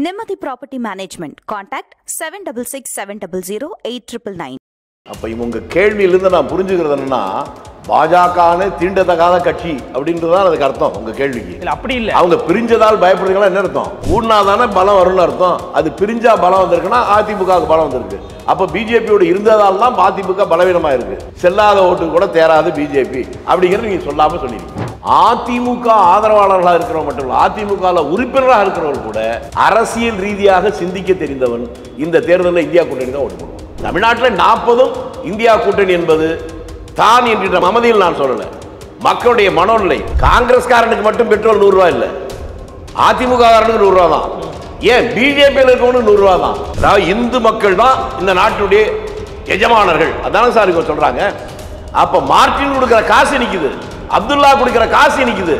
Nemathi Property Management. Contact 7667008999. அப்ப இவங்க கேள்வியிலிருந்து நான் புரிஞ்சுக்கிறது என்னன்னா பாஜகனே தீண்டத்தகாத கட்சி அப்படின்றதுதான் அதுக்கு அர்த்தம். உங்க கேள்விக்கு இல்ல அப்படி இல்ல, அவங்க பிரிஞ்சதால் பயப்படுறீங்களா என்ன அர்த்தம்? ஊர்னாதானே பலம் வரும்னு அர்த்தம். அது பிரிஞ்சா பலம் வந்திருக்குன்னா அதிமுகவுக்கு பலம் வந்திருக்கு. அப்ப பிஜேபியோட இருந்ததால் தான் அதிமுக பலவீனமா இருக்கு. செல்லாத ஓட்டு கூட தேராது பிஜேபி அப்படிங்கிறது நீங்க சொல்லாம சொல்லிருக்கீங்க. அதிமுக ஆதரவாளர்களாக இருக்கிறவங்க மட்டும் இல்ல, அதிமுக உறுப்பினராக இருக்கிறவர்கள் கூட அரசியல் ரீதியாக சிந்திக்க தெரிந்தவன் இந்த தேர்தலில் இந்தியா கூட்டணி தான் ஓட்டு போடுவான். தமிழ்நாட்டில் 40 இந்தியா கூட்டணி என்பது தான் என்கிற மமதியில் நான் சொல்லல, மக்களுடைய மனோநிலை. காங்கிரஸ்காரனுக்கு மட்டும் பெட்ரோல் 100 ரூபாய் இல்ல, அதிமுக காரனுக்கு 100 ரூபாய் தான். ஏன் பிஜேபியில் இருக்கவனுக்கு 100 ரூபாய் தான். அதாவது இந்து மக்கள் தான் இந்த நாட்டுடைய எஜமானர்கள், அதான சார் இவங்க சொல்றாங்க. அப்ப மார்டின் கொடுக்கிற காசு நிக்குது, அப்துல்லா கொடுக்கிற காசு நிக்குது.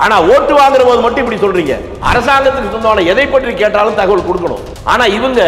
ஆனா ஓட்டு வாங்குற போது மட்டும் இப்படி சொல்றீங்க. அரசாங்கத்துக்கு சொந்தமான எதை பற்றி கேட்டாலும் தகவல் கொடுக்கணும். ஆனா இவங்க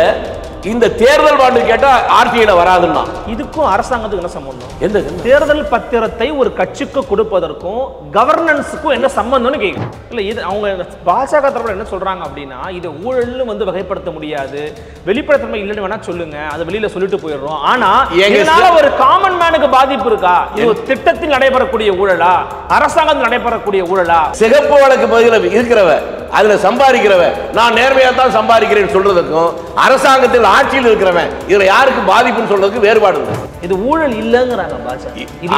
இந்த தேர்தல் பாண்டு கேட்டா ஆர்டிஐல வராதுன்னா இதுக்கும் அரசாங்கத்துக்கு என்ன சம்பந்தம்? எந்த தேர்தல் பத்திரத்தை ஒரு கட்சிக்கு கொடுப்பதற்கும் கவர்னன்ஸுக்கும் என்ன சம்பந்தம்னு கேட்கும். இல்ல இது அவங்க பாஜக தரப்புல என்ன சொல்றாங்க அப்படின்னா, இது ஊழல்னு வந்து வகைப்படுத்த முடியாது, வெளிப்படைத்தன்மை இல்லைன்னு வேணா சொல்லுங்க, அது வெளியில சொல்லிட்டு போயிடுறோம். ஆனா இதனால ஒரு காமன் மேனுக்கு பாதிப்பு இருக்கா? இது ஒரு திட்டத்தில் நடைபெறக்கூடிய ஊழலா, அரசாங்கத்தில் நடைபெறக்கூடிய ஊழலா? சிகப்பு வழக்கு பதில இருக்கிறவ அதுல சம்பாதிக்கிறவ நான் நேர்மையா தான் சம்பாதிக்கிறேன் சொல்றதுக்கும் அரசாங்கத்தில் ஆட்சியில் இருக்கிறவன் இதுல யாருக்கு பாதிப்புன்னு சொல்றதுக்கு வேறுபாடு இருக்கு. இது ஊழல் இல்லங்கிறாங்க பாஜக.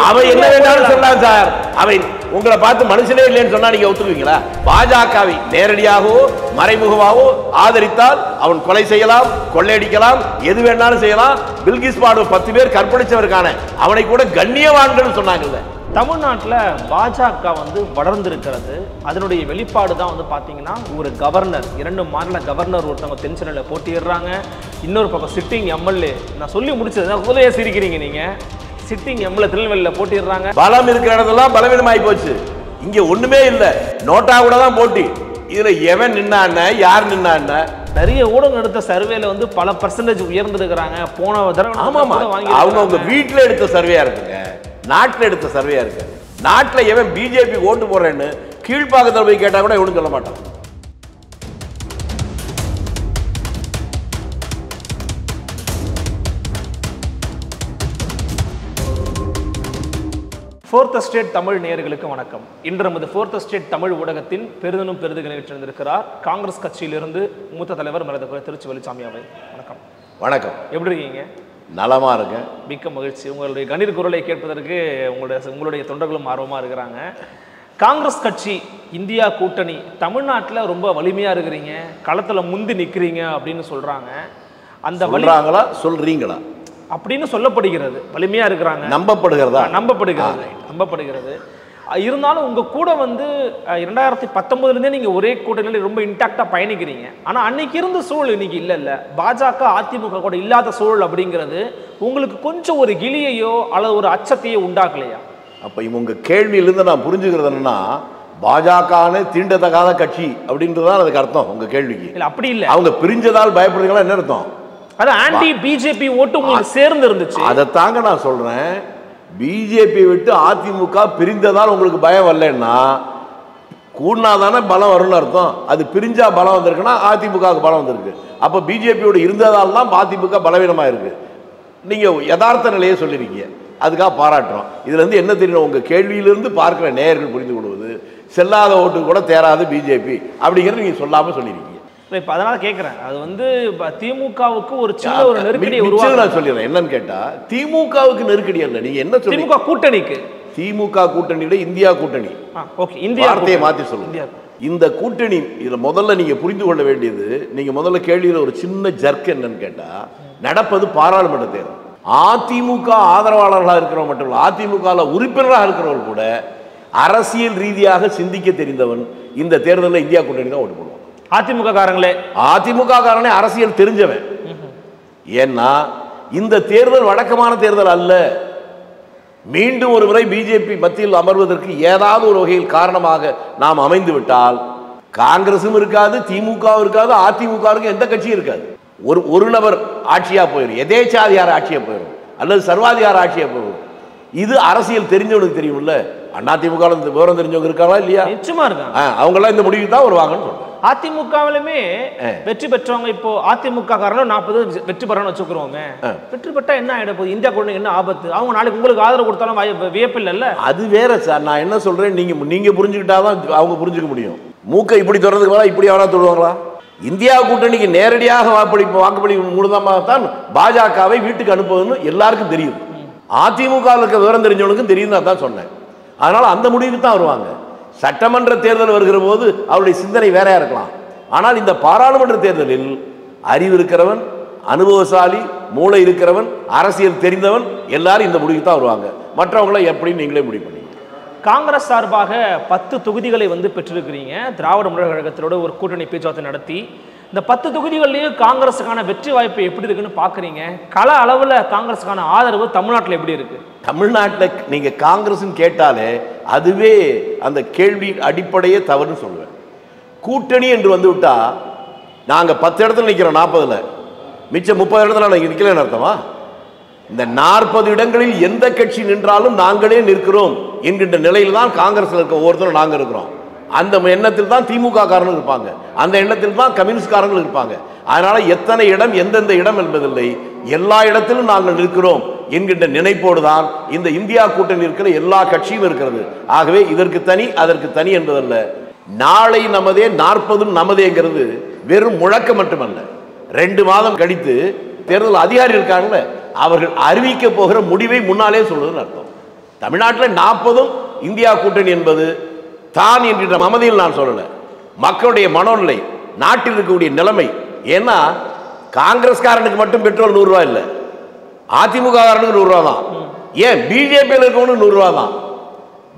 அவ என்ன வேண்டாலும் சொல்லலாம் சார். அவை உங்களை பார்த்து மனுஷனே இல்லைன்னு சொன்னா நீங்க ஒத்துக்குவீங்களா? பாஜகவை நேரடியாகவோ மறைமுகமாகவோ ஆதரித்தால் அவன் கொலை செய்யலாம், கொள்ளையடிக்கலாம், எது வேணாலும் செய்யலாம். பில்கிஸ் பானு 10 பேர் கற்பழிச்சவருக்கான அவனை கூட கண்ணியவான்கள் சொன்னாங்கல்ல. தமிழ்நாட்டில் பாஜக வந்து வளர்ந்திருக்கிறது, அதனுடைய வெளிப்பாடு தான் வந்து பார்த்தீங்கன்னா ஒரு கவர்னர், 2 மாநில கவர்னர் ஒருத்தவங்க தென்சென்னையில் போட்டிடுறாங்க, இன்னொரு பக்கம் சிட்டிங் எம்எல்ஏ. நான் சொல்லி முடிச்சது முதலையே சிரிக்கிறீங்க நீங்க. சிட்டிங் எம்எல்ஏ திருநெல்வேலியில் போட்டிடுறாங்க. பலம் இருக்கிற இடத்துலாம் பலவீனமாகி போச்சு. இங்கே ஒண்ணுமே இல்லை, நோட்டா கூட தான் போட்டி. இதுல எவன் நின்னா யார் நின்னா? நிறைய ஊடகம் எடுத்த சர்வேல வந்து பல பர்சன்டேஜ் உயர்ந்திருக்கிறாங்க. போன தடவை அவங்க வீட்டில் எடுத்த சர்வேயா இருக்குங்க, நாட்டில் எடுத்த சர்வேயா இருக்கு. நாட்டில் எவன் பிஜேபி ஓட்டு போடுறேன்னு கீழ்ப்பாக்கத்தில் போய் கேட்டா கூட எவனும் சொல்ல மாட்டான். ஃபோர்த் ஸ்டேட் தமிழ் நேயர்களுக்கு வணக்கம். இன்று நமது ஃபோர்த் ஸ்டேட் தமிழ் ஊடகத்தின் பெரிதும் பெரிதுக நிகழ்ச்சியிருந்திருக்கிறார் காங்கிரஸ் கட்சியிலிருந்து மூத்த தலைவர் மருதகுல திருச்சி வெளிச்சாமி அவை. வணக்கம். வணக்கம். எப்படி இருக்கீங்க? நலமா இருக்கேன், மிக்க மகிழ்ச்சி. உங்களுடைய கணீர் குரலை கேட்பதற்கு உங்களுடைய தொண்டர்களும் ஆர்வமாக இருக்கிறாங்க. காங்கிரஸ் கட்சி இந்தியா கூட்டணி தமிழ்நாட்டில் ரொம்ப வலிமையாக இருக்கிறீங்க, களத்தில் முந்தி நிற்கிறீங்க அப்படின்னு சொல்கிறாங்க. அந்த வலிமையாங்களா சொல்கிறீங்களா அப்படின்னு சொல்லப்படுகிறது. வலிமையாக இருக்கிறாங்க, நம்பப்படுகிறதா? நம்பப்படுகிறது. இருந்தாலும் உங்கள் கூட வந்து 2019 நீங்கள் ஒரே கூட்டணியில் ரொம்ப இன்டாக்டாக பயணிக்கிறீங்க. ஆனால் அன்னைக்கு இருந்த சூழல் இன்னைக்கு இல்லை. பாஜக அதிமுக கூட இல்லாத சூழல் அப்படிங்கிறது உங்களுக்கு கொஞ்சம் ஒரு கிளியையோ அல்லது ஒரு அச்சத்தையோ உண்டாக்கலையா? அப்போ இவங்க கேள்வியிலிருந்து நான் புரிஞ்சுக்கிறது என்னன்னா பாஜகனே தீண்டத்தகாத கட்சி அப்படின்றதுதான் அதுக்கு அர்த்தம். உங்க கேள்விக்கு இல்லை அப்படி இல்லை, அவங்க பிரிஞ்சதால் பயப்படுறீங்களா என்ன அர்த்தம்? அது ஆன்டி பிஜேபி ஓட்டு உங்களுக்கு சேர்ந்து இருந்துச்சு. அதை தாங்க நான் சொல்றேன். பிஜேபி விட்டு அதிமுக பிரிந்ததால் உங்களுக்கு பயம் வரலன்னா கூடனாதானே பலம் வரும்னு அர்த்தம். அது பிரிஞ்சா பலம் வந்திருக்குன்னா அதிமுகவுக்கு பலம் வந்திருக்கு. அப்போ பிஜேபியோட இருந்ததால் தான் அதிமுக பலவீனமாக இருக்கு. நீங்க யதார்த்த நிலையை சொல்லிருக்கீங்க, அதுக்காக பாராட்டுறோம். இதுல இருந்து என்ன தெரியும், உங்க கேள்வியிலிருந்து பார்க்கிற நேயர்கள் புரிந்து கொள்வது செல்லாத ஓட்டு கூட தேராது பிஜேபி அப்படிங்கிறது நீங்க சொல்லாம சொல்லிருக்கீங்க. இப்போ அதனால கேட்குறேன், அது வந்து திமுகவுக்கு ஒரு சின்ன ஒரு நெருக்கடியை நான் சொல்லிடுறேன். என்னன்னு கேட்டா திமுகவுக்கு நெருக்கடி அல்ல, நீங்க என்ன சொல்றீங்க? திமுக கூட்டணிக்கு, திமுக கூட்டணியில இந்தியா கூட்டணி. ஓகே, இந்தியா வார்த்தையை மாத்தி சொல்லுங்க. இந்த கூட்டணி இதுல முதல்ல நீங்க புரிந்து கொள்ள வேண்டியது, நீங்க முதல்ல கேள்வியில ஒரு சின்ன ஜர்க் என்னன்னு கேட்டா, நடப்பது பாராளுமன்ற தேர்தல். அதிமுக ஆதரவாளர்களாக இருக்கிறவங்க மட்டும் இல்ல, அதிமுக உறுப்பினராக இருக்கிறவர்கள் கூட அரசியல் ரீதியாக சிந்திக்க தெரிந்தவன் இந்த தேர்தலில் இந்தியா கூட்டணி தான் ஓட்டு போடுவான். அதிமுக காரங்களே அரசியல் தெரிஞ்சவன். ஏன்னா இந்த தேர்தல் வழக்கமான தேர்தல் அல்ல. மீண்டும் ஒரு முறை பிஜேபி மத்தியில் அமர்வதற்கு ஏதாவது ஒரு வகையில் காரணமாக நாம் அமைந்து விட்டால் காங்கிரசும் இருக்காது, திமுக இருக்காது, அதிமுக எந்த கட்சியும் இருக்காது. ஒரு நபர் ஆட்சியா போயிடும், எதேச்சாதிகார ஆட்சியா போயிடும், அல்லது சர்வாதிகார ஆட்சியா போயிடும். இது அரசியல் தெரிஞ்சவனுக்கு தெரியும்ல. அதிமுக விவரம் தெரிஞ்சவங்க இருக்காங்களா இல்லையா? நிச்சயமா இருக்காங்க. அவங்க எல்லாம் இந்த முடிவு தான் வருவாங்கன்னு சொல்றேன். அதிமுகவிலுமே வெற்றி பெற்றவங்க இப்போ அதிமுக காரங்களும் 40 வெற்றி பெறணும்னு வச்சுக்கிறோமே, வெற்றி பெற்றா என்ன ஆயிட போகுது? இந்தியா கூட்டணி என்ன ஆபத்து? அவங்க நாளைக்கு உங்களுக்கு ஆதரவு கொடுத்தாலும் வியப்பு இல்லைல்ல. அது வேற சார். நான் என்ன சொல்றேன், நீங்க புரிஞ்சுக்கிட்டாதான் அவங்க புரிஞ்சுக்க முடியும். மூக்கை இப்படி தொடர்றதுக்கு மேல இப்படி அவனா தொடுவாங்களா? இந்தியா கூட்டணிக்கு நேரடியாக வாக்குப்பளிப்பு மூலமாகத்தான் பாஜகவை வீட்டுக்கு அனுப்புவதுன்னு எல்லாருக்கும் தெரியும். அதிமுக இருக்க விவரம் தெரிஞ்சவனுக்கும் தெரியும் தான் சொன்னேன். அதனால அந்த முடிவுக்கு தான் வருவாங்க. சட்டமன்ற தேர்தல் வருகிற போது அவருடைய சிந்தனை வேறையா இருக்கலாம். ஆனால் இந்த பாராளுமன்ற தேர்தலில் அறிவு இருக்கிறவன், அனுபவசாலி, மூளை இருக்கிறவன், அரசியல் தெரிந்தவன் எல்லாரும் இந்த முடிவுக்கு தான் வருவாங்க. மற்றவங்களை எப்படி நீங்களே முடிவு பண்ணீங்க. காங்கிரஸ் சார்பாக 10 தொகுதிகளை வந்து பெற்றிருக்கிறீங்க. திராவிட முன்னேற்ற கழகத்தோட ஒரு கூட்டணி பேச்சுவார்த்தை நடத்தி இந்த 10 தொகுதிகளிலேயும் காங்கிரஸுக்கான வெற்றி வாய்ப்பு எப்படி இருக்குன்னு பாக்குறீங்க? கள அளவில் காங்கிரஸுக்கான ஆதரவு தமிழ்நாட்டில் எப்படி இருக்கு? தமிழ்நாட்டில் நீங்க காங்கிரஸ் கேட்டாலே அதுவே அந்த கேள்வி அடிப்படையே தவறுன்னு சொல்லுவேன். கூட்டணி என்று வந்து விட்டா நாங்க 10 இடத்துல நிற்கிறோம், 40ல் மிச்சம் 30 இடத்துல நாங்கள் நிற்கலன்னு அர்த்தமா? இந்த 40 இடங்களில் எந்த கட்சி நின்றாலும் நாங்களே நிற்கிறோம் என்கின்ற நிலையில் தான் காங்கிரஸ்ல இருக்க ஒவ்வொருத்தரும் நாங்கள் இருக்கிறோம். அந்த எண்ணத்தில் தான் திமுக காரர்கள் இருப்பாங்க, அந்த எண்ணத்தில் தான் கம்யூனிஸ்ட் காரர்கள் இருப்பாங்க. அதனால எத்தனை இடம் எந்தெந்த இடம் என்பதில்லை, எல்லா இடத்திலும் நாங்கள் நிற்கிறோம் என்கின்ற நினைப்போடு தான் இந்த இந்தியா கூட்டணி இருக்கிற எல்லா கட்சியும் இருக்கிறது. ஆகவே இதற்கு தனி அதற்கு தனி என்பதல்ல. நாளை நமதே 40 நமதேங்கிறது வெறும் முழக்கம் மட்டுமல்ல. 2 மாதம் கழித்து தேர்தல் அதிகாரி இருக்காங்கல்ல, அவர்கள் அறிவிக்க போகிற முடிவை முன்னாலே சொல்வதுன்னு அர்த்தம். தமிழ்நாட்டில் 40 இந்தியா கூட்டணி என்பது தான் என்கின்ற மமதியில் நான் சொல்லல, மக்களுடைய மனோநிலை, நாட்டில் இருக்கக்கூடிய நிலைமை. ஏன்னா காங்கிரஸ்காரனுக்கு மட்டும் பெட்ரோல் 100 ரூபாய் இல்லை, அதிமுக காரனுக்கு 100 ரூபா தான். ஏன் பிஜேபியில் இருக்கவனுக்கு 100 ரூபா தான்.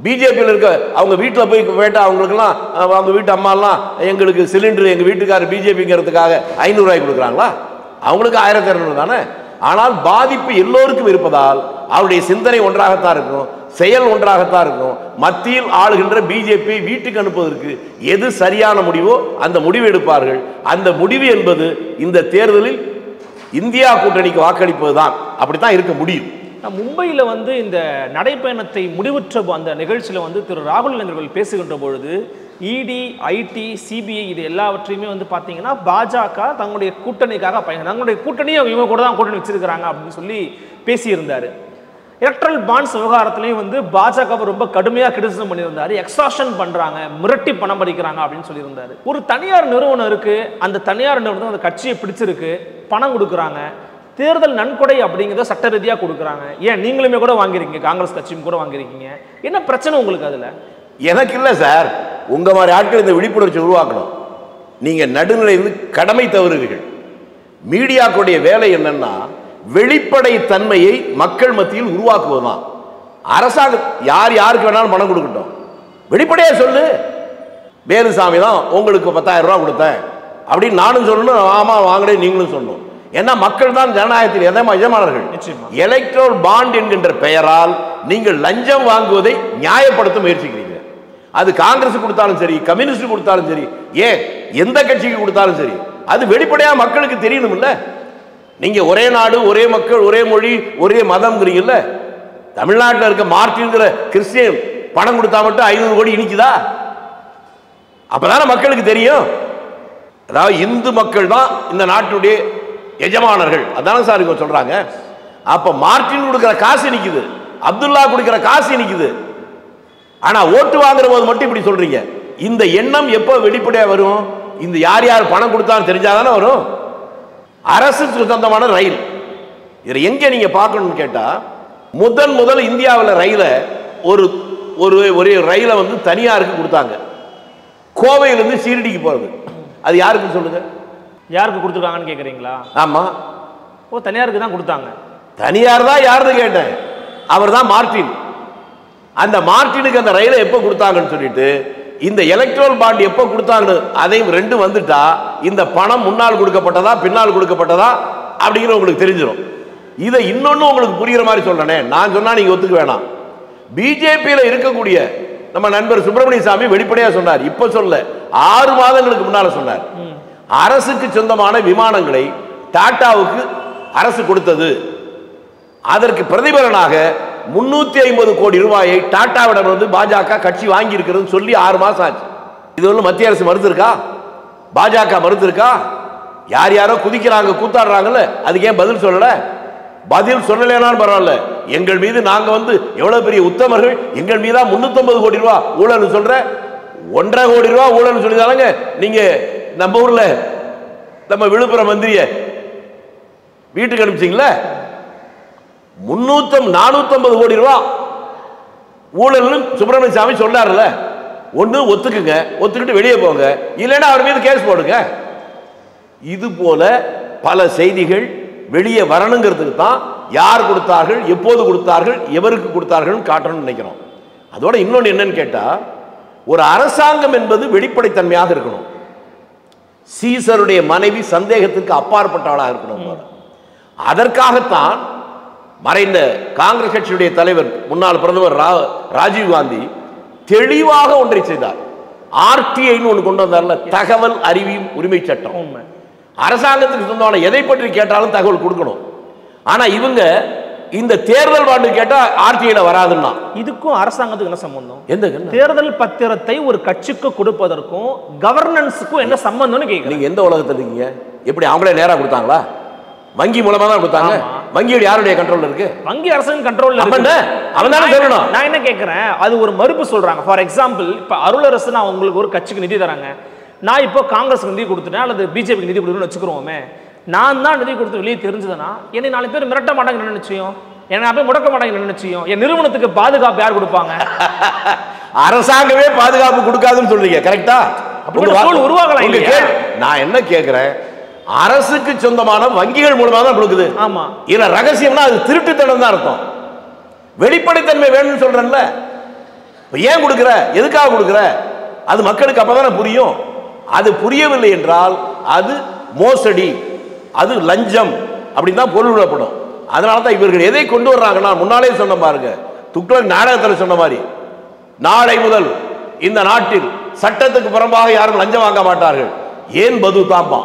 பிஜேபியில் இருக்க அவங்க வீட்டில் போய் கேட்டால் அவங்களுக்குலாம், அவங்க வீட்டு அம்மாலாம் எங்களுக்கு சிலிண்டர் எங்கள் வீட்டுக்காரர் பிஜேபிங்கிறதுக்காக 500 ரூபாய் கொடுக்குறாங்களா? அவங்களுக்கு 1200 தானே. ஆனால் பாதிப்பு எல்லோருக்கும் இருப்பதால் அவருடைய சிந்தனை ஒன்றாகத்தான் இருக்கும், செயல் ஒன்றாகத்தான் இருக்கும். மத்தியில் ஆளுகின்ற பிஜேபி வீட்டுக்கு அனுப்புவதற்கு எது சரியான முடிவோ அந்த முடிவு எடுப்பார்கள். அந்த முடிவு என்பது இந்த தேர்தலில் இந்தியா கூட்டணிக்கு வாக்களிப்பது தான். அப்படித்தான் இருக்க முடியும். மும்பையில் வந்து இந்த நடைப்பயணத்தை முடிவுற்ற அந்த நிகழ்ச்சியில் வந்து திரு ராகுல் அவர்கள் பேசுகின்ற பொழுது இடி, ஐடி, சிபிஐ இது எல்லாவற்றையுமே வந்து பார்த்தீங்கன்னா பாஜக தங்களுடைய கூட்டணிக்காக தங்களுடைய கூட்டணியை இவங்க கூட தான் கூட்டணி வச்சிருக்கிறாங்க அப்படின்னு சொல்லி பேசியிருந்தார். எலக்ட்ரல் பாண்ட்ஸ் விவகாரத்திலையும் வந்து பாஜக ரொம்ப கடுமையாக கிரிட்டிசிசம் பண்ணியிருந்தாரு. எக்ஸாஷன் பண்றாங்க, மிரட்டி பணம் பறிக்கிறாங்க அப்படின்னு சொல்லியிருந்தாரு. ஒரு தனியார் நிறுவனம் இருக்கு, அந்த தனியார் நிறுவனம் அந்த கட்சியை பிடிச்சிருக்கு, பணம் கொடுக்குறாங்க, தேர்தல் நன்கொடை அப்படிங்கிறத சட்ட ரீதியாக கொடுக்குறாங்க. ஏன் நீங்களுமே கூட வாங்கிருக்கீங்க, காங்கிரஸ் கட்சியும் கூட வாங்கிருக்கீங்க, என்ன பிரச்சனை உங்களுக்கு அதுல? எனக்கு இல்லை சார், உங்க மாதிரி ஆட்கள் இந்த விழிப்புணர்ச்சி உருவாக்கணும். நீங்க நடுநிலையிலிருந்து கடமை தவறுவீர்கள். மீடியாக்களுடைய வேலை என்னன்னா வெளிப்படை தன்மையை மக்கள் மத்தியில் உருவாக்குவதுதான். அரசாங்கம் யார் யாருக்கு வேணாலும் பணம் கொடுக்கட்டும், வெளிப்படையா சொல்லு, வேலுசாமி தான் உங்களுக்கு 10,000 ரூபாய் கொடுத்தேன் அப்படின்னு நானும் சொல்லணும், ஆமா வாங்கினேன் நீங்களும் சொல்லணும். ஏன்னா மக்கள் தான் ஜனநாயகத்தில் எஜமானர்கள். எலக்ட்ரல் பாண்ட் என்கின்ற பெயரால் நீங்கள் லஞ்சம் வாங்குவதை நியாயப்படுத்த முயற்சிக்கிறீங்க. அது காங்கிரஸ் கொடுத்தாலும் சரி, கம்யூனிஸ்ட் கொடுத்தாலும் சரி, ஏன் எந்த கட்சிக்கு கொடுத்தாலும் சரி, அது வெளிப்படையா மக்களுக்கு தெரியணும் இல்ல. நீங்க ஒரே நாடு, ஒரே மக்கள், ஒரே மொழி, ஒரே மதம்ங்கிறீங்கல்ல. தமிழ்நாட்டில் இருக்க மார்ட்டின்கிற கிறிஸ்டியன் பணம் கொடுத்தா மட்டும் 500 கோடி இனிக்குதா? அப்பதானே மக்களுக்கு தெரியும். அதாவது இந்து மக்கள் தான் இந்த நாட்டுடைய எஜமானர்கள், அதான சார் இவங்க சொல்றாங்க. அப்ப மார்ட்டின் கொடுக்கிற காசு நிக்குது, அப்துல்லா கொடுக்கிற காசு நிக்குது. ஆனா ஓட்டு வாங்குற போது மட்டும் இப்படி சொல்றீங்க. இந்த எண்ணம் எப்ப வெளிப்படையா வரும்? இந்த யார் யார் பணம் கொடுத்தாலும் தெரிஞ்சாதானே வரும். அரசுக்கு சொந்தமான ரயில் இதை எங்க நீங்க பார்க்கணும்னு கேட்டா, முதல் இந்தியாவில் ரயில ஒரு ரயிலை வந்து தனியாருக்கு கொடுத்தாங்க. கோவையிலிருந்து சீரடிக்கு போறது. அது யாருக்கு சொல்லுங்க? யாருக்கு கொடுத்துருக்காங்கன்னு கேட்குறீங்களா? ஆமா, ஓ தனியாருக்கு தான் கொடுத்தாங்க. தனியார் தான் யாருன்னு கேட்டேன். அவர் தான் மார்ட்டின். அந்த மார்ட்டினுக்கு அந்த ரயிலை எப்போ கொடுத்தாங்கன்னு சொல்லிட்டு இந்த எலக்ட்ரல் பாண்ட் எப்போ கொடுத்தாங்க அதையும் ரெண்டு வந்துட்டா இந்த பணம் முன்னால் கொடுக்கப்பட்டதா பின்னால் கொடுக்கப்பட்டதா அப்படிங்கிற உங்களுக்கு தெரிஞ்சிடும். இதை இன்னொன்னு உங்களுக்கு புரியுற மாதிரி சொல்றேனே, நான் சொன்னா நீங்க ஒத்துக்க வேணாம். பிஜேபியில் இருக்கக்கூடிய நம்ம நண்பர் சுப்பிரமணிய சாமி வெளிப்படையா சொன்னார். இப்ப சொல்ல 6 மாதங்களுக்கு முன்னால சொன்னார். அரசுக்கு சொந்தமான விமானங்களை டாடாவுக்கு அரசு கொடுத்தது, அதற்கு பிரதிபலனாக 350 கோடி ரூபாயை டாடாவிடம் வந்து பாஜக கட்சி வாங்கி இருக்கிறது சொல்லி 6 மாசம் ஆச்சு. இது ஒன்றும் மத்திய அரசு மறுத்திருக்கா? பாஜக மறுத்து இருக்கா? யார் யாரோ குதிக்கிறாங்க, கூத்தாடுறாங்கல்ல, அதுக்கு ஏன் பதில் சொல்லல? பதில் சொல்லலைனாலும் பரவாயில்ல, எங்கள் மீது நாங்க வந்து எவ்வளவு பெரிய உத்தமர்கள், எங்கள் மீதா 350 கோடி ரூபாய் ஊழல் சொல்ற, 1.5 கோடி ரூபாய் ஊழல் சொல்லிதானங்க நீங்க நம்ம ஊர்ல நம்ம விழுப்புரம் மந்திரிய வீட்டுக்கு அனுப்பிச்சிங்களா? 450 கோடி ரூபாய் ஊழல் சுப்பிரமணிய சாமி சொல்றாருல்ல. ஒண்ணு ஒத்துக்குங்க, ஒத்துக்கிட்டு வெளியே போங்க, இல்லைன்னா அவர் மீது கேஸ் போடுங்க. இது போல பல செய்திகள் வெளியே வரணுங்கிறதுக்கு தான் யார் கொடுத்தார்கள், எப்போது கொடுத்தார்கள், எவருக்கு கொடுத்தார்கள் காட்டணும்னு நினைக்கிறோம். அதோட இன்னொன்று என்னன்னு கேட்டா, ஒரு அரசாங்கம் என்பது வெளிப்படைத்தன்மையாக இருக்கணும். சீசருடைய மனைவி சந்தேகத்திற்கு அப்பாற்பட்டவளாக இருக்கணும். அதற்காகத்தான் மறைந்த காங்கிரஸ் கட்சியுடைய தலைவர் முன்னாள் பிரதமர் ராஜீவ் காந்தி தெளிவாக ஒன்றை செய்தார். ஆர்டிஐன்னு ஒன்று கொண்டு வந்தார்ல, தகவல் அறிவியும் உரிமை சட்டம். அரசாங்கத்துக்கு சொந்தமான எதை பற்றி கேட்டாலும் தகவல் கொடுக்கணும். ஆனா இவங்க இந்த தேர்தல் பாண்டு கேட்டா ஆர்டிஐல வராதுன்னா, இதுக்கும் அரசாங்கத்துக்கு என்ன சம்பந்தம்? எந்த தேர்தல் பத்திரத்தை ஒரு கட்சிக்கு கொடுப்பதற்கும் கவர்னன்ஸுக்கும் என்ன சம்பந்தம்னு கேட்குறீங்க. நீங்க எந்த உலகத்தில் இருக்கீங்க? எப்படி அவங்களே நேரா கொடுத்தாங்களா? வங்கி மூலமா தான் கொடுத்தாங்க. வங்கியோட யாருடைய கண்ட்ரோல் இருக்கு? வங்கி அரசாங்க கண்ட்ரோல்ல இருக்கு. அவன் தானே சொல்லணும். நான் என்ன கேட்கிறேன், அது ஒரு மறுப்பு சொல்றாங்க. ஃபார் எக்ஸாம்பிள், இப்ப அருளரசு நான் உங்களுக்கு ஒரு கட்சிக்கு நிதி தராங்க, நான் இப்போ காங்கிரஸுக்கு நிதி கொடுத்துட்டேன் அல்லது பிஜேபிக்கு நிதி கொடுத்துன்னு வச்சுக்கிறோமே, நான் தான் நிதி கொடுத்து வெளியே தெரிஞ்சதுன்னா என்னை 4 பேர் மிரட்ட மாட்டாங்கன்னு நினைச்சியும், என்னை போய் முடக்க மாட்டாங்கன்னு நினைச்சியும், என் நிறுவனத்துக்கு பாதுகாப்பு யார் கொடுப்பாங்க? அரசாங்கமே பாதுகாப்பு கொடுக்காதுன்னு சொல்றீங்க, கரெக்டா? உருவாகலாம். நான் என்ன கேட்கிறேன், அரசுக்கு சொந்தமான வங்கிகள் மூலமா தான் கொடுக்குது. ஆமா, இதுல ரகசியம்னா அது திருட்டுத்தனம் தான் அர்த்தம். வெளிப்படைத்தன்மை வேணும்னு சொல்றேன்ல, ஏன் கொடுக்குற, எதுக்காக கொடுக்குற, அது மக்களுக்கு அப்பதானே புரியும். அது புரியவில்லை என்றால் அது மோசடி, அது லஞ்சம் அப்படின்னு தான் பொருள் விடப்படும். அதனால தான் இவர்கள் எதை கொண்டு வர்றாங்கன்னா, முன்னாலே சொன்ன பாருங்க, துக்ளக் நாடகத்தில் சொன்ன மாதிரி, நாளை முதல் இந்த நாட்டில் சட்டத்துக்கு புறம்பாக யாரும் லஞ்சம் வாங்க மாட்டார்கள். ஏன் பது தாம்பா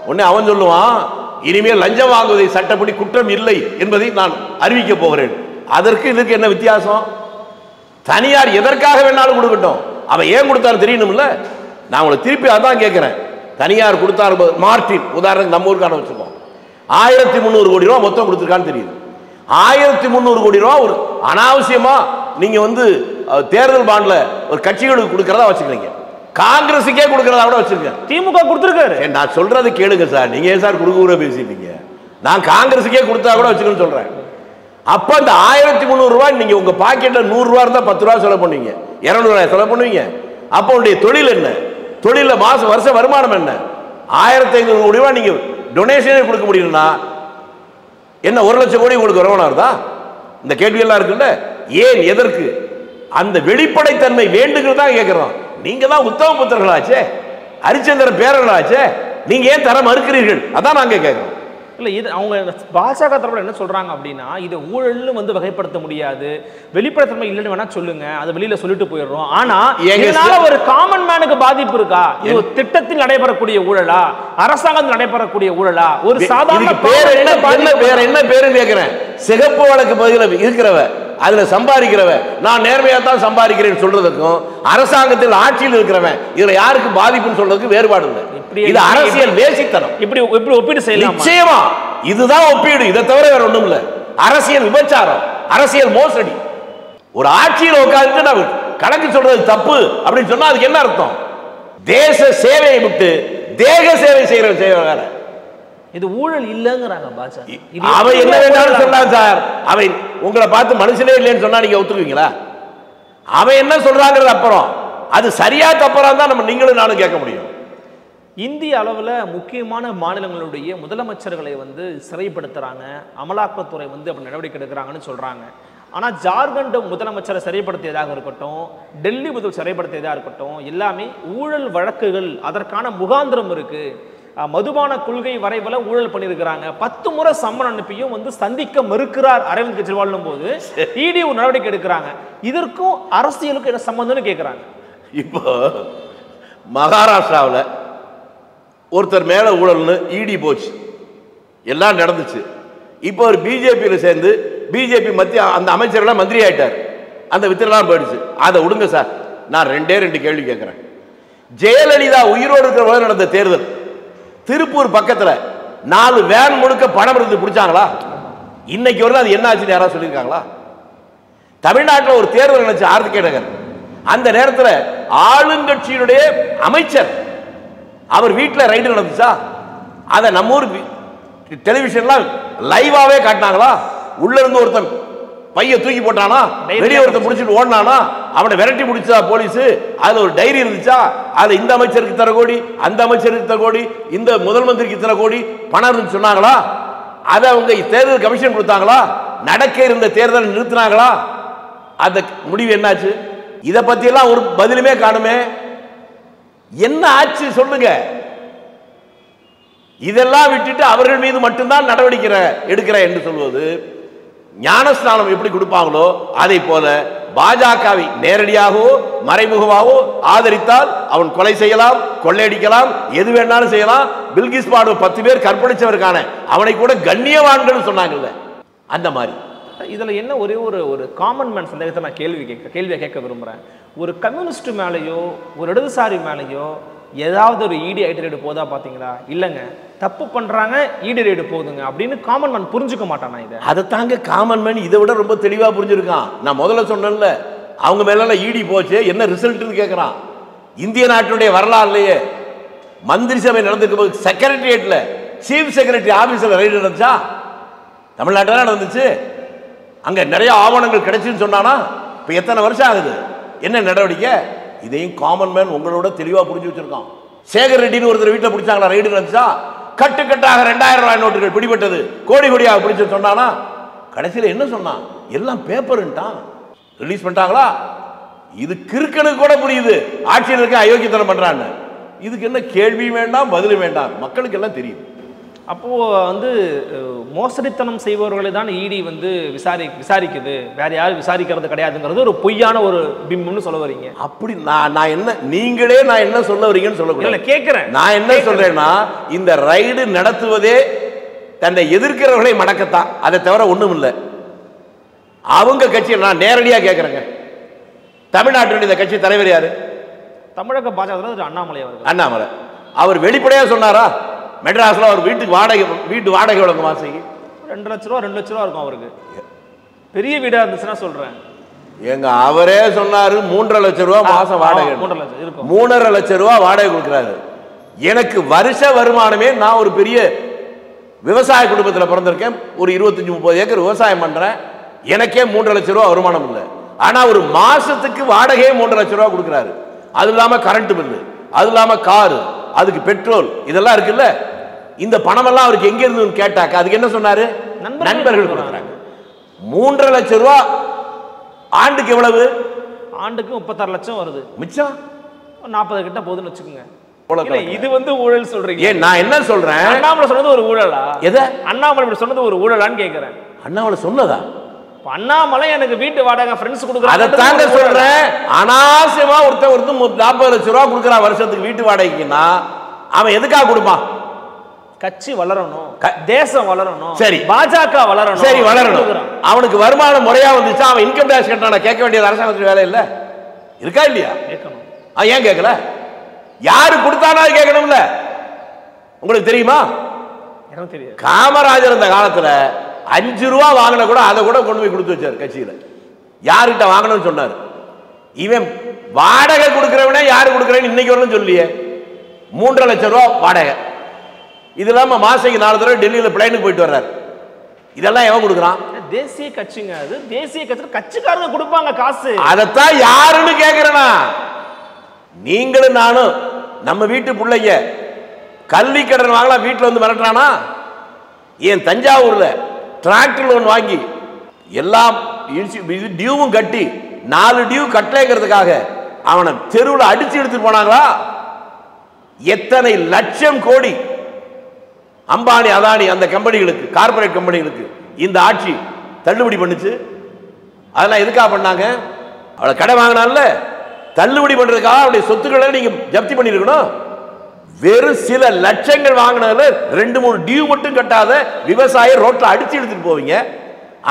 உடனே அவன் சொல்லுவான், இனிமேல் லஞ்சம் வாங்குவதை சட்டப்படி குற்றம் இல்லை என்பதை நான் அறிவிக்க போகிறேன். அதற்கு இதுக்கு என்ன வித்தியாசம்? தனியார் எதற்காக வேணாலும் கொடுக்கட்டும், அவன் ஏன் கொடுத்தாரு தெரியணும்ல. நான் உங்களை திருப்பி அதான் கேட்கிறேன். தனியார் கொடுத்தாரு, மார்டின் உதாரணத்துக்கு நம்ம ஊருக்கான வச்சுக்கோம், 1300 கோடி ரூபா மொத்தம் கொடுத்துருக்கான்னு தெரியுது. 1300 கோடி ரூபா ஒரு அனாவசியமா நீங்க வந்து தேர்தல் பாண்ட்ல ஒரு கட்சிகளுக்கு கொடுக்கறதா வச்சுக்கிறீங்க, காங்கிரஸுக்கே கொடுக்கறதா கூட வச்சிருக்கேன். திமுக கொடுத்துருக்காரு. நான் சொல்றது கேளுங்க சார், நீங்க ஏன் சார் குறுகுற பேசிட்டீங்க? நான் காங்கிரஸுக்கே கொடுத்தா கூட வச்சுக்கணும்னு சொல்றேன். அப்ப அந்த 1300 ரூபாய் நீங்க உங்க பாக்கெட்ல 100 ரூபாய் இருந்தா 10 ரூபாய் செலவு பண்ணுவீங்க, 200 ரூபாய் செலவு பண்ணுவீங்க. அப்ப உங்களுடைய தொழில் என்ன? தொழில மாசம் வருஷ வருமானம் என்ன? 1500 கோடி ரூபாய் நீங்க டொனேஷனே கொடுக்க முடியும்னா என்ன 1 லட்சம் கோடி உங்களுக்கு வருமானம் வருதா? இந்த கேள்வி எல்லாம் இருக்குல்ல. ஏன், எதற்கு? அந்த வெளிப்படைத்தன்மை வேண்டுகிறதா கேட்கிறோம். நீங்க தான் உத்தம புத்திரர்களாச்சே, ஹரிச்சந்திர பேரர்களாச்சே, நீங்க ஏன் தர மறுக்கிறீர்கள்? அதான் நாங்க கேட்கிறோம். இல்லை, இது அவங்க பாஜக தரப்புல என்ன சொல்றாங்க அப்படின்னா, இதை ஊழல்னு வந்து வகைப்படுத்த முடியாது, வெளிப்படைத்தன்மை இல்லைன்னு வேணா சொல்லுங்க, அதை வெளியில சொல்லிட்டு போயிடுறோம். ஆனா இதனால ஒரு காமன் மேனுக்கு பாதிப்பு இருக்கா? இது ஒரு திட்டத்தில் நடைபெறக்கூடிய ஊழலா, அரசாங்கத்தில் நடைபெறக்கூடிய ஊழலா, ஒரு சாதாரண பேர் என்ன பேருன்னு கேட்கிறேன். சிகப்பு வழக்கு பகுதியில் இருக்கிறவ, அதுல சம்பாதிக்கிறவ, நான் நேர்மையா தான் சம்பாதிக்கிறேன் சொல்றதுக்கும் அரசாங்கத்தில் ஆட்சியில் இருக்கிறவன் இதுல யாருக்கு பாதிப்புன்னு சொல்றதுக்கு வேறுபாடு இல்லை. இது அரசியல் வேசித்தனம். இப்படி ஒப்பீடு செய்யலாம். நிச்சயமா இதுதான் ஒப்பீடு, இதை தவிர வேற ஒண்ணும் இல்ல. அரசியல் விபச்சாரம், அரசியல் மோசடி. ஒரு ஆட்சியில் உட்கார்ந்து நான் கணக்கு சொல்றது தப்பு அப்படின்னு சொன்னா அதுக்கு என்ன அர்த்தம்? தேச சேவையை விட்டு தேக சேவை செய்யற வேலை. இது ஊழல் இல்லங்கிறாங்க பாஜக. அவன் என்ன வேண்டாலும் சொன்னான் சார். அவன் உங்களை பார்த்து மனுஷனே இல்லைன்னு சொன்னா நீங்க ஒத்துக்குவீங்களா? அவன் என்ன சொல்றாங்கிறது அப்புறம், அது சரியா தப்பறா தான் நம்ம நீங்களும் நானும் கேட்க முடியும். இந்திய அளவில் முக்கியமான மாநிலங்களுடைய முதலமைச்சர்களை வந்து சிறைப்படுத்துறாங்க, அமலாக்கத்துறை வந்து அப்படி நடவடிக்கை எடுக்கிறாங்கன்னு சொல்றாங்க. ஆனால் ஜார்க்கண்ட் முதலமைச்சரை சிறைப்படுத்தியதாக இருக்கட்டும், டெல்லி முதல் சிறைப்படுத்தியதாக இருக்கட்டும், எல்லாமே ஊழல் வழக்குகள், அதற்கான முகாந்திரம் இருக்கு. மதுபான கொள்கை வரைவில் ஊழல் பண்ணியிருக்கிறாங்க. 10 முறை சம்மன் அனுப்பியும் வந்து சந்திக்க மறுக்கிறார் அரவிந்த் கெஜ்ரிவால் போது இடி ஒரு நடவடிக்கை எடுக்கிறாங்க. இதற்கும் அரசியலுக்கும் என்ன சம்பந்தம்னு கேட்கிறாங்க. இப்போ மகாராஷ்டிராவில் ஒருத்தர் மேல ஊழல்னு இடி போச்சு, எல்லாம் நடந்துச்சு. இப்போ ஒரு பிஜேபியில் சேர்ந்து பிஜேபி மத்திய அந்த அமைச்சரெல்லாம் மந்திரி ஆயிட்டார், அந்த வித்திரெல்லாம் போயிடுச்சு. அதை விடுங்க சார். நான் 2 கேள்வி கேட்கிறேன். ஜெயலலிதா உயிரோடு இருக்கிற நடந்த தேர்தல் திருப்பூர் பக்கத்துல 4 வேன் முழுக்க பணம் இருந்து பிடிச்சாங்களா? இன்னைக்கு வரல அது என்ன ஆச்சுன்னு யாராவது சொல்லியிருக்காங்களா? தமிழ்நாட்டில் ஒரு தேர்தல் நினைச்ச ஆர்கே நகர், அந்த நேரத்தில் ஆளுங்கட்சியினுடைய அமைச்சர் அவர் வீட்டில் ரைடு நடந்துச்சா? அதை நம்ம ஊர் டெலிவிஷன்லாம் லைவாவே காட்டினாங்களா? உள்ள இருந்து ஒருத்தன் பைய தூக்கி போட்டானா, வெளியே ஒருத்தன் முடிச்சுட்டு ஓடினானா, அவனை விரட்டி முடிச்சா போலீஸ். அதுல ஒரு டைரி இருந்துச்சா? அதுல இந்த அமைச்சருக்கு இத்தனை கோடி, அந்த அமைச்சருக்கு இத்தனை கோடி, இந்த முதல் மந்திரிக்கு இத்தனை கோடி பணம் சொன்னாங்களா? அதை அவங்க தேர்தல் கமிஷன் கொடுத்தாங்களா? நடக்க இருந்த தேர்தல் நிறுத்தினாங்களா? அந்த முடிவு என்னாச்சு? இதை பத்தி எல்லாம் ஒரு பதிலுமே காணுமே. என்ன ஆச்சு சொல்லுங்க. இதெல்லாம் விட்டுட்டு அவர்கள் மீது மட்டும்தான் நடவடிக்கை எடுக்கிற என்று சொல்வது ஞானஸ்நானம் எப்படி கொடுப்பாங்களோ அதை போல பாஜகவை நேரடியாகவோ மறைமுகமாகவோ ஆதரித்தால் அவன் கொலை செய்யலாம், கொள்ளையடிக்கலாம், எது வேணாலும் செய்யலாம். பில்கிஸ் பானு 10 பேர் கற்பழிச்சவருக்கான அவனை கூட கண்ணியவான்கள் சொன்னாங்கல்ல, அந்த மாதிரி. இதுல என்ன ஒரே ஒரு காமன் மேன் சந்தேகத்தை நான் கேள்வியை கேட்க விரும்புறேன். ஒரு கம்யூனிஸ்ட் மேலேயோ ஒரு இடதுசாரி மேலேயோ ஏதாவது ஒரு இடி ஐடி ரைடு போதா பாத்தீங்களா? இல்லங்க, தப்பு பண்றாங்க, இடி ரைடு போகுதுங்க அப்படின்னு காமன் மேன் புரிஞ்சுக்க மாட்டானா? இதை அதை தாங்க காமன் மேன் இதை விட ரொம்ப தெளிவா புரிஞ்சிருக்கான். நான் முதல்ல சொன்னேன்ல, அவங்க மேல இடி போச்சு, என்ன ரிசல்ட்னு கேட்கறான். இந்திய நாட்டுடைய வரலாறுலயே மந்திரி சபை நடந்திருக்கும் போது செக்ரட்டரியேட்ல சீஃப் செக்ரட்டரி ஆபீஸ்ல ரைடு நடந்துச்சா? தமிழ்நாட்டில் நடந்துச்சு. அங்க நிறைய ஆவணங்கள் கிடைச்சுன்னு சொன்னானா? இப்ப எத்தனை வருஷம் ஆகுது? என்ன நடவடிக்கை? இதையும் காமன் மேன் உங்களோட தெளிவா புரிஞ்சு வச்சிருக்கான். சேகர் ரெட்டின்னு ஒருத்தர் வீட்டில் பிடிச்சாங்களா? ரைடு நடந்துச்சா? கட்டுக்கட்டாக 2000 ரூபாய் நோட்டுகள் பிடிபட்டது, கோடி கோடியாக பிடிச்சு சொன்னானா? கடைசியில் என்ன சொன்னான்? எல்லாம் பேப்பர்ன்ட்டான். ரிலீஸ் பண்ணிட்டாங்களா? இது கிறுக்கனுக்கு கூட புரியுது ஆட்சியில் இருக்க அயோக்கியத்தனம் பண்றான்னு. இதுக்கு என்ன கேள்வி வேண்டாம், பதில் வேண்டாம், மக்களுக்கு எல்லாம் தெரியும். அப்போ மோசடித்தனம் செய்பவர்களை தான் இடி விசாரிக்குது, வேற யாரும் விசாரிக்கிறது கிடையாதுங்கிறது ஒரு பொய்யான ஒரு பிம்பம்னு சொல்ல வரீங்க. அப்படி நான் என்ன, நீங்களே நான் என்ன சொல்ல வரீங்கன்னு சொல்லக்கூடாது. கேட்கிறேன். நான் என்ன சொல்றேன்னா, இந்த ரைடு நடத்துவதே தன்னை எதிர்க்கிறவர்களை மடக்கத்தான், அதை தவிர ஒண்ணும் இல்லை. அவங்க கட்சி நான் நேரடியா கேட்கிறேங்க, தமிழ்நாட்டினுடைய இந்த கட்சி தலைவர் யாரு? தமிழக பாஜக அண்ணாமலை அவர்கள். அண்ணாமலை அவர் வெளிப்படையா சொன்னாரா? மெட்ராஸ்ல அவர் வீட்டு வாடகை எவ்வளவு மாசம்? 2 லட்ச ரூபா 2 லட்ச ரூபா இருக்கும் அவருக்கு. பெரிய வீடா இருந்துச்சுன்னா சொல்றேன். எங்க அவரே சொன்னாரு 3.5 லட்சம் ரூபாய் மாசம் வாடகை. 3.5 லட்சம் இருக்கும். 3.5 லட்சம் ரூபாய் வாடகை கொடுக்கிறாரு. எனக்கு வருஷ வருமானமே, நான் ஒரு பெரிய விவசாய குடும்பத்தில் பிறந்திருக்கேன், ஒரு 25-30 ஏக்கர் விவசாயம் பண்றேன், எனக்கே 3.5 லட்சம் ரூபாய் வருமானம் இல்லை. ஆனா ஒரு மாசத்துக்கு வாடகையே 3.5 லட்சம் ரூபாய் கொடுக்கிறாரு. அது இல்லாம கரண்ட் பில்லு, அது இல்லாம காரு, அதுக்கு பெட்ரோல், இதெல்லாம் இருக்குல்ல. இந்த பணம் எல்லாம் அவருக்கு எங்க இருந்து கேட்டாக்க அதுக்கு என்ன சொன்னாரு? நண்பர்கள் கொடுக்குறாங்க. 3.5 லட்சம் ரூபாய் ஆண்டுக்கு எவ்வளவு? ஆண்டுக்கு 36 லட்சம் வருது. மிச்சம் 40 கிட்ட போகுதுன்னு வச்சுக்கோங்க. இது ஊழல் சொல்றீங்க. ஏன் நான் என்ன சொல்றேன்? அண்ணாமலை சொன்னது ஒரு ஊழலா? எதை அண்ணாமலை சொன்னது ஒரு ஊழலான்னு கேட்கிறேன். அண்ணாமலை சொன்னதா? அண்ணாமலை எனக்கு வீட்டு வாடகை ஃப்ரெண்ட்ஸ் கொடுக்குறாங்க, அதை தாங்க சொல்றேன். அனாவசியமா ஒருத்தன் 40 லட்சம் ரூபாய் கொடுக்குறான் வருஷத்துக்கு வீட்டு வாடகைக்குன்னா அவன் எதுக்காக கொடுப்பான்? கட்சி வளரணும், தேசம் வளரணும், சரி பாஜக வளரணும், சரி வளரணும். அவனுக்கு வருமானம் முறையா வந்துச்சா? அவன் இன்கம் டாக்ஸ் கட்டண கேட்க வேண்டியது அரசாங்கத்துக்கு வேலை இல்ல? இருக்கா இல்லையா? கேட்கணும். ஏன் கேட்கல? யாரு கொடுத்தானா கேட்கணும்ல. உங்களுக்கு தெரியுமா? எனக்கு தெரியாது. காமராஜர் இந்த காலத்துல 5 ரூபா வாங்கின கூட அதை கூட கொண்டு போய் கொடுத்து வச்சார் கட்சியில. யாருகிட்ட வாங்கணும்னு சொன்னார். இவன் வாடகை கொடுக்கிறவனே யாரு கொடுக்குறேன்னு இன்னைக்கு வரணும் சொல்லியே. 3.5 லட்சம் ரூபா வாடகை, இது இல்லாம மாசைக்கு 4 தடவை டெல்லியில பிளைனுக்கு போயிட்டு வர்றாரு. இதெல்லாம் எவன் கொடுக்குறான்? தேசிய கட்சிங்க. அது தேசிய கட்சி, கட்சிக்காரங்க கொடுப்பாங்க காசு. அதைத்தான் யாருன்னு கேட்கிறேனா? நீங்களும் நானும் நம்ம வீட்டு பிள்ளைங்க கல்வி கடன் வாங்கலாம், வீட்டில் வந்து மிரட்டுறானா? ஏன் தஞ்சாவூர்ல டிராக்டர் லோன் வாங்கி எல்லாம் டியூவும் கட்டி 4 டியூ கட்டலைங்கிறதுக்காக அவனை தெருவில் அடிச்சு எடுத்துட்டு போனாங்களா? எத்தனை லட்சம் கோடி அம்பானி அதானி அந்த கம்பெனிகளுக்கு, கார்பரேட் கம்பெனிகளுக்கு இந்த ஆட்சி தள்ளுபடி பண்ணுச்சு. அதெல்லாம் எதுக்காக பண்ணாங்க? அவளை கடை வாங்கினால தள்ளுபடி பண்றதுக்காக அவருடைய சொத்துக்களை நீங்க ஜப்தி பண்ணிருக்கணும். வெறும் சில லட்சங்கள் வாங்கினதுல 2-3 டியூ மட்டும் கட்டாத விவசாயி ரோட்ல அடிச்சு எடுத்துட்டு போவீங்க.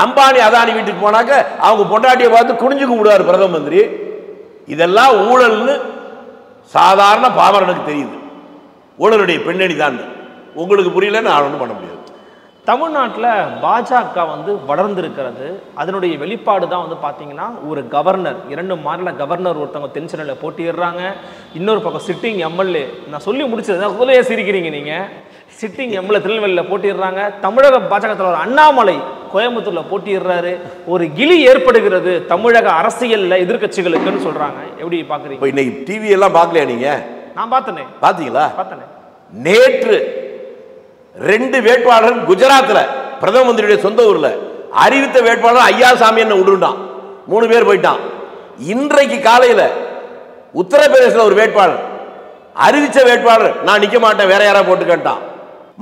அம்பானி அதானி வீட்டுக்கு போனாக்க அவங்க பொண்டாட்டியை பார்த்து குனிஞ்சு கும்பிடுவார் பிரதம மந்திரி. இதெல்லாம் ஊழல்னு சாதாரண பாமரனுக்கு தெரியுது ஊழலுடைய பின்னணி தான். உங்களுக்கு புரியலன்னு நான் ஒன்றும் பண்ண முடியாது. தமிழ்நாட்டில் பாஜக வந்து வளர்ந்திருக்கிறது, அதனுடைய வெளிப்பாடு தான் வந்து பார்த்தீங்கன்னா ஒரு கவர்னர், 2 மாநில கவர்னர் ஒருத்தவங்க தென்சென்னையில் போட்டிடுறாங்க. இன்னொரு பக்கம் சிட்டிங் எம்எல்ஏ, நான் சொல்லி முடிச்சது அதுலேயே சிரிக்கிறீங்க நீங்கள், சிட்டிங் எம்எல்ஏ திருநெல்வேலியில் போட்டிடுறாங்க. தமிழக பாஜக தலைவர் அண்ணாமலை கோயம்புத்தூரில் போட்டிடுறாரு. ஒரு கிளி ஏற்படுகிறது தமிழக அரசியலில் எதிர்கட்சிகளுக்குன்னு சொல்கிறாங்க. எப்படி பார்க்குறீங்க? இப்போ இன்னைக்கு டிவி எல்லாம் பார்க்கலையா நீங்கள்? நான் பார்த்தனே. பார்த்தீங்களா? பார்த்தனே. நேற்று 2 வேட்பாளர்கள் குஜராத்தில் பிரதம மந்திரியுடைய சொந்த ஊரில் அறிவித்த வேட்பாளர் ஐயாசாமி என்ன விடுண்டான், 3 பேர் போயிட்டான். இன்றைக்கு காலையில் உத்தரப்பிரதேசத்தில் ஒரு வேட்பாளர் அறிவிச்ச வேட்பாளர் நான் நிக்க மாட்டேன் வேற யாரா போட்டு கேட்டான்.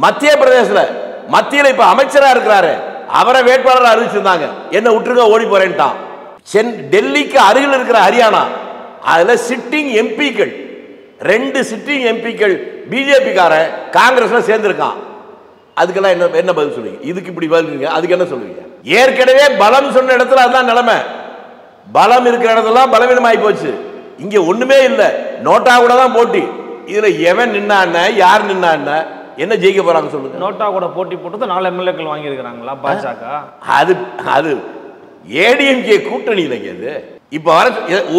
மத்திய பிரதேசத்தில் மத்தியில் இப்ப அமைச்சரா இருக்கிறாரு, அவரை வேட்பாளர் அறிவிச்சிருந்தாங்க, என்ன விட்டுருங்க ஓடி போறேன்ட்டான். டெல்லிக்கு அருகில் இருக்கிற ஹரியானா அதுல சிட்டிங் எம்பிக்கள் 2 சிட்டிங் எம்பிக்கள் பிஜேபி கார காங்கிரஸ்ல சேர்ந்திருக்கான். அதுக்கெல்லாம் என்ன பதில் சொல்லுவீங்க? இதுக்கு இப்படி பதில் அதுக்கு என்ன சொல்லுவீங்க? ஏற்கனவே பலம் சொன்ன இடத்துல அதுதான் நிலைமை. பலம் இருக்கிற இடத்துல பலவீனமாயி போச்சு. இங்க ஒண்ணுமே இல்ல, நோட்டா கூட தான் போட்டி. இதுல எவன் நின்னா யார் நின்னா என்ன ஜெயிக்க போறாங்க சொல்லுங்க? நோட்டா கூட போட்டி போட்டு 4 எம்எல்ஏக்கள் வாங்கி இருக்கிறாங்களா பாஜக? அது ஏடிஎம்கே கூட்டணி இல்லைங்க. அது இப்ப வர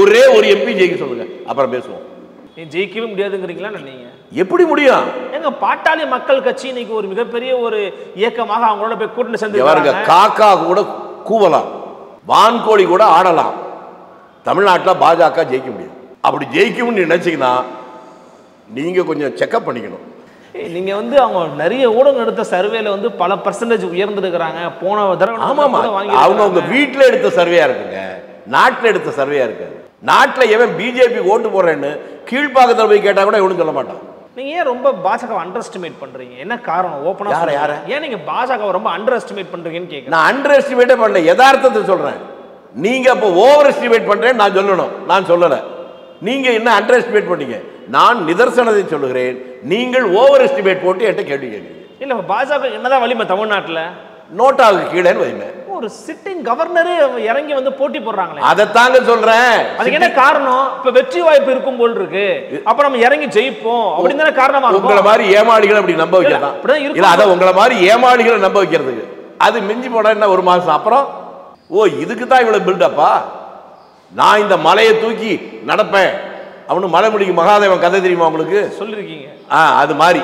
ஒரே ஒரு எம்பி ஜெயிக்க சொல்லுங்க, அப்புறம் பேசுவோம். ஜெயிக்கவே முடியாதுங்கிறீங்களா? நீங்க எப்படி முடியும்? எங்க பாட்டாளி மக்கள் கட்சி இன்னைக்கு ஒரு மிகப்பெரிய ஒரு இயக்கமாக அவங்களோட போய் கூட்டணி சேர்ந்து காக்கா கூட கூவலாம், வான்கோழி கூட ஆடலாம். தமிழ்நாட்டில் பாஜக ஜெயிக்க முடியும். அப்படி ஜெயிக்கும்னு நினைச்சீங்கன்னா நீங்க கொஞ்சம் செக்அப் பண்ணிக்கணும். நீங்க வந்து அவங்க நிறைய ஊடகம் எடுத்த சர்வேல வந்து பல பர்சன்டேஜ் உயர்ந்திருக்கிறாங்க. போன தடவை அவங்க உங்க வீட்டில் எடுத்த சர்வேயா இருக்குங்க, நாட்டில் எடுத்த சர்வேயா இருக்காது. நாட்டில் எவன் பிஜேபி ஓட்டு போடுறேன்னு கீழ்ப்பாக்கத்தில் போய் கேட்டா கூட எவனும் சொல்ல மாட்டான். நீங்க ஏன் ரொம்ப பாஜக அண்டர் எஸ்டிமேட் பண்றீங்க? என்ன காரணம்? ஓபனா யார ஏன் நீங்க பாஜக ரொம்ப அண்டர் எஸ்டிமேட் பண்றீங்கன்னு கேட்க. நான் அண்டர் எஸ்டிமேட்டே பண்ணல, யதார்த்தத்தை சொல்றேன். நீங்க அப்போ ஓவர் எஸ்டிமேட் பண்றேன்னு நான் சொல்லணும், நான் சொல்லல. நீங்க என்ன அண்டர் எஸ்டிமேட் பண்ணீங்க? நான் நிதர்சனத்தை சொல்லுகிறேன், நீங்கள் ஓவர் எஸ்டிமேட் போட்டு என்கிட்ட கேள்வி கேட்குறீங்க. இல்ல இப்ப என்னதான் வலிமை தமிழ்நாட்டில்? நோட்டாவுக்கு கீழே வலிமை. ஒரு சிட்டிங் கவர்னரே இறங்கி வந்து போட்டி போடுறாங்களே, அதைத்தாங்க சொல்றேன். அதுக்கு என்ன காரணம்? இப்ப வெற்றி வாய்ப்பு இருக்கும் போல் இருக்கு, அப்ப நம்ம இறங்கி ஜெயிப்போம் அப்படின்னு தானே காரணமா? உங்களை மாதிரி ஏமாளிகளை அப்படி நம்ப வைக்கிறதா? இல்ல அத உங்களை மாதிரி ஏமாளிகளை நம்ப வைக்கிறதுக்கு அது மிஞ்சி போட என்ன 1 மாசம் அப்புறம் ஓ இதுக்கு தான் இவ்வளவு பில்டப்பா, நான் இந்த மலையை தூக்கி நடப்பேன் அவனு மலைமுடிக்கு மகாதேவன் கதை தெரியுமா உங்களுக்கு? சொல்லிருக்கீங்க. அது மாதிரி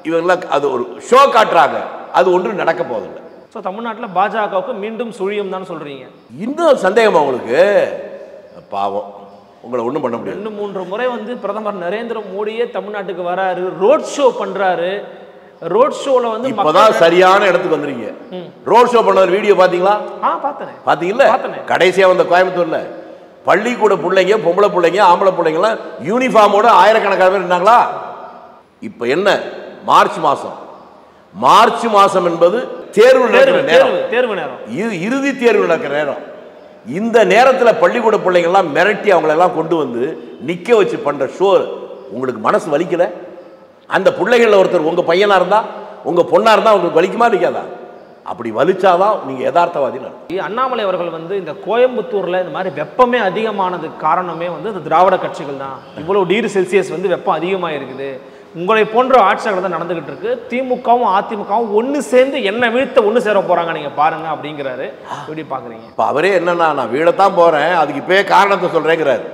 இவங்கெல்லாம் அது ஒரு ஷோ காட்டுறாங்க, அது ஒன்றும் நடக்க போதில்லை. ஸோ தமிழ்நாட்டில் பாஜகவுக்கு மீண்டும் சுழியம் தான் சொல்றீங்க. இன்னும் சந்தேகமா உங்களுக்கு? பாவம், உங்களை ஒன்றும் பண்ண முடியாது. 2-3 முறை வந்து பிரதமர் நரேந்திர மோடியே தமிழ்நாட்டுக்கு வராரு, ரோட் ஷோ பண்றாரு. ரோட் ஷோல வந்து இப்பதான் சரியான இடத்துக்கு வந்துறீங்க. ரோட் ஷோ பண்ண வீடியோ பாத்தீங்களா? பார்த்தேன். பாத்தீங்களா? கடைசியா வந்த கோயம்புத்தூர்ல பள்ளிக்கூட பிள்ளைங்க, பொம்பளை பிள்ளைங்க, ஆம்பளை பிள்ளைங்கலாம் யூனிஃபார்மோட ஆயிரக்கணக்கான பேர் இருந்தாங்களா? இப்ப என்ன மார்ச் மாசம் என்பது தேர்வு நேரம், இறுதி தேர்வு நடக்கிற நேரம். இந்த நேரத்தில் பள்ளிக்கூட பிள்ளைங்க எல்லாம் மிரட்டி அவங்களெல்லாம் கொண்டு வந்து நிக்க வச்சு பண்ற ஷோ உங்களுக்கு மனசு வலிக்கல? அந்த பிள்ளைகள்ல ஒருத்தர் உங்க பையனா இருந்தா, உங்க பொண்ணா இருந்தா உங்களுக்கு வலிக்குமா இருக்காதா? அப்படி வலிச்சாதான் நீங்க யதார்த்தவாதி. அண்ணாமலை அவர்கள் வந்து இந்த கோயம்புத்தூர்ல இந்த மாதிரி வெப்பமே அதிகமானதுக்கு காரணமே வந்து இந்த திராவிட கட்சிகள் தான். இவ்வளவு டிகிரி செல்சியஸ் வந்து வெப்பம் அதிகமாக இருக்குது, உங்களை போன்ற ஆட்சிகள் தான் நடந்துகிட்டு இருக்கு, திமுகவும் அதிமுகவும் ஒன்று சேர்ந்து என்ன வீழ்த்த ஒன்று சேர போறாங்க, நீங்க பாருங்க அப்படிங்கிறாரு. எப்படி பாக்குறீங்க? இப்போ அவரே என்னன்னா நான் வீழத்தான் போறேன், அதுக்கு இப்பயே காரணத்தை சொல்றேங்கிறாரு.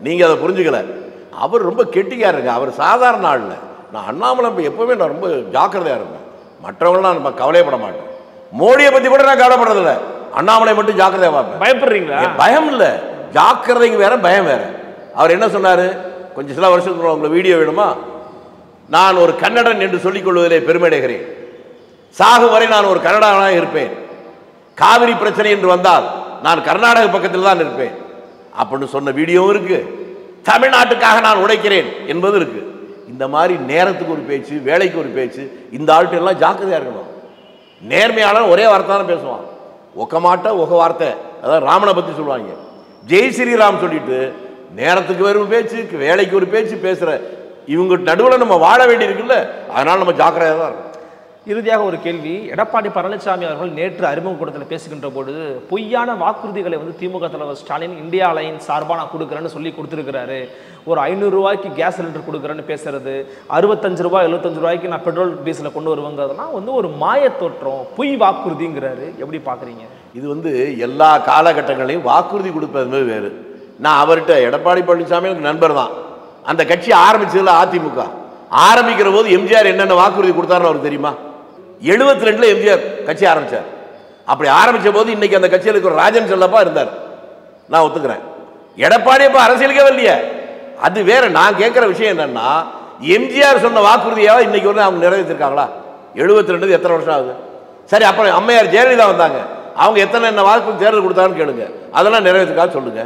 நீங்க அதை புரிஞ்சுக்கல. அவர் ரொம்ப கெட்டிக்காருங்க, அவர் சாதாரண ஆள் இல்லை. நான் அண்ணாமலை எப்பவுமே நான் ரொம்ப ஜாக்கிரதையா இருப்பேன், மற்றவங்களாம் நம்ம கவலைப்பட மாட்டேன். மோடியை பத்தி கூட நான் கவலைப்படுறதில்ல, அண்ணாமலை மட்டும் ஜாக்கிரதையா பார்ப்பேன். பயப்படுறீங்களா? பயம் இல்லை, ஜாக்கிரதைங்க வேற பயம் வேற. அவர் என்ன சொன்னாரு கொஞ்சம் சில வருஷத்துக்கு உங்களுக்கு வீடியோ வேணுமா? நான் ஒரு கன்னடன் என்று சொல்லிக் கொள்வதிலே பெருமையடைகிறேன், சாகும் வரை நான் ஒரு கன்னடனாக இருப்பேன், காவிரி பிரச்சனை என்று வந்தால் நான் கர்நாடக பக்கத்தில் தான் இருப்பேன் அப்படின்னு சொன்ன வீடியோவும் இருக்கு. தமிழ்நாட்டுக்காக நான் உழைக்கிறேன் என்பது இருக்கு. இந்த மாதிரி நேரத்துக்கு ஒரு பேச்சு, வேலைக்கு ஒரு பேச்சு, இந்த ஆள்கிட்ட எல்லாம் ஜாக்கிரதையா இருக்கணும். நேர்மையாளன் ஒரே வார்த்தை தான் பேசுவான், ஒக்க மாட்ட ஒக வார்த்தை. அதான் ராமனை பத்தி சொல்லுவாங்க, ஜெய் ஸ்ரீராம் சொல்லிட்டு நேரத்துக்கு ஒரு பேச்சு, வேலைக்கு ஒரு பேச்சு பேசுற இவங்க நடுவில் நம்ம வாழ வேண்டி இருக்குல்ல, அதனால நம்ம ஜாக்கிரதையா தான் இருக்கும். இறுதியாக ஒரு கேள்வி, எடப்பாடி பழனிசாமி அவர்கள் நேற்று அறிமுக கூட்டத்தில் பேசுகின்ற பொழுது பொய்யான வாக்குறுதிகளை வந்து திமுக தலைவர் ஸ்டாலின் இந்தியா அலையன்ஸ் சார்பாக நான் கொடுக்குறேன்னு சொல்லி கொடுத்துருக்கிறாரு. ஒரு 500 ரூபாய்க்கு கேஸ் சிலிண்டர் கொடுக்குறேன்னு பேசுறது, 65 ரூபாய் 75 ரூபாய்க்கு நான் பெட்ரோல் டீசலை கொண்டு வருவேங்கிறதுலாம் வந்து ஒரு மாய தோற்றம், பொய் வாக்குறுதிங்கிறாரு. எப்படி பார்க்குறீங்க? இது வந்து எல்லா காலகட்டங்களையும் வாக்குறுதி கொடுப்பது வேறு. நான் அவர்கிட்ட எடப்பாடி பழனிசாமி எனக்கு நண்பர் தான். அந்த கட்சி ஆரம்பிச்சதுல அதிமுக ஆரம்பிக்கிற போது எம்ஜிஆர் என்னென்ன வாக்குறுதி கொடுத்தாருன்னு அவருக்கு தெரியுமா? 72ல் எம்ஜிஆர் கட்சி ஆரம்பிச்சார். அப்படி ஆரம்பிச்ச போது இன்னைக்கு அந்த கட்சியில் இருக்கிற ராஜன் செல்லப்பா இருந்தார். நான் ஒத்துக்கிறேன். எடப்பாடி இப்ப அரசியலுக்கே இல்லையே, அது வேற. நான் கேட்கிற விஷயம் என்னன்னா, எம்ஜிஆர் சொன்ன வாக்குறுதியாவது இன்னைக்கு வந்து அவங்க நிறைவேற்றிருக்காங்களா? 72 எத்தனை வருஷம் ஆகுது? சரி, அப்புறம் அம்மையார் ஜெயலலிதா வந்தாங்க, அவங்க எத்தனை என்ன வாக்குறுதி தேர்தல் கொடுத்தாங்கன்னு கேளுங்க, அதெல்லாம் நிறைவேற்றிருக்கான்னு சொல்லுங்க.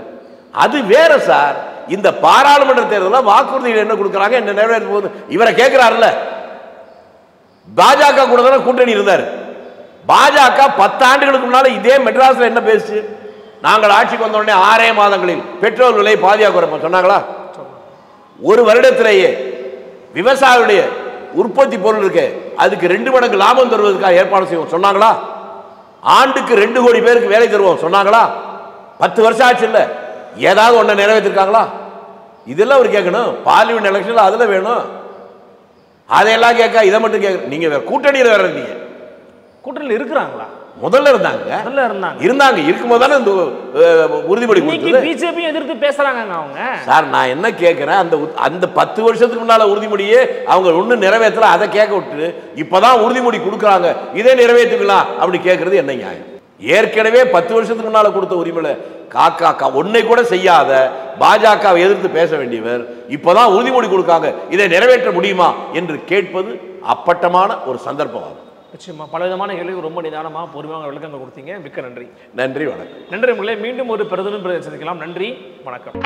அது வேற சார். இந்த பாராளுமன்ற தேர்தலில் வாக்குறுதிகள் என்ன கொடுக்குறாங்க, என்ன நிறைவேற்ற போகுது, இவரை கேட்கிறாருல்ல. பாஜக கூட தானே கூட்டணி இருந்தார். பாஜக 10 ஆண்டுகளுக்கு முன்னால இதே மெட்ராஸ்ல என்ன பேசுச்சு? நாங்கள் ஆட்சிக்கு வந்த உடனே 6 மாதங்களில் பெட்ரோல் விலை பாதியாக குறைப்போம் சொன்னாங்களா? ஒரு வருடத்திலேயே விவசாயிகளுடைய உற்பத்தி பொருள் இருக்கு, அதுக்கு 2 மடங்கு லாபம் தருவதற்காக ஏற்பாடு செய்வோம் சொன்னாங்களா? ஆண்டுக்கு 2 கோடி பேருக்கு வேலை தருவோம் சொன்னாங்களா? 10 வருஷம் ஆச்சு இல்ல, ஏதாவது ஒண்ணு நிறைவேற்றிருக்காங்களா? இதெல்லாம் அவர் கேட்கணும். பார்லிமெண்ட் எலெக்ஷன்ல அதுல வேணும், அதையெல்லாம் கேட்க இதை மட்டும் கேட்க. நீங்க வேற கூட்டணியில் வேற இருந்தீங்க. கூட்டணியில் இருக்கிறாங்களா? முதல்ல இருந்தாங்க இருக்கும்போது தானே இந்த உறுதிமொழி கொடுத்தது. பிஜேபி எதிர்த்து பேசுறாங்க அவங்க. சார் நான் என்ன கேட்கிறேன், அந்த 10 வருஷத்துக்கு முன்னால உறுதிமொழியே அவங்க ஒன்னும் நிறைவேற்றல, அதை கேட்க விட்டு இப்பதான் உறுதிமொழி கொடுக்குறாங்க, இதே நிறைவேற்றுக்கலாம் அப்படி கேட்கறது என்ன நியாயம்? ஏற்கனவே 10 வருஷத்துக்கு முன்னால கொடுத்த உரிமையில காக்கா ஒன்னை கூட செய்யாத பாஜகவை எதிர்த்து பேச வேண்டியவர் இப்பதான் உறுதிமொழி கொடுக்காங்க, இதை நிறைவேற்ற முடியுமா என்று கேட்பது அப்பட்டமான ஒரு சந்தர்ப்பமாகும். நிச்சயமா பலவிதமான கேள்வி ரொம்ப நிதானமா பொறுமையாக விளக்கங்கள் கொடுத்தீங்க. மிக்க நன்றி. நன்றி, வணக்கம். நன்றி. மீண்டும் ஒரு பிரதமர் சந்திக்கலாம். நன்றி, வணக்கம்.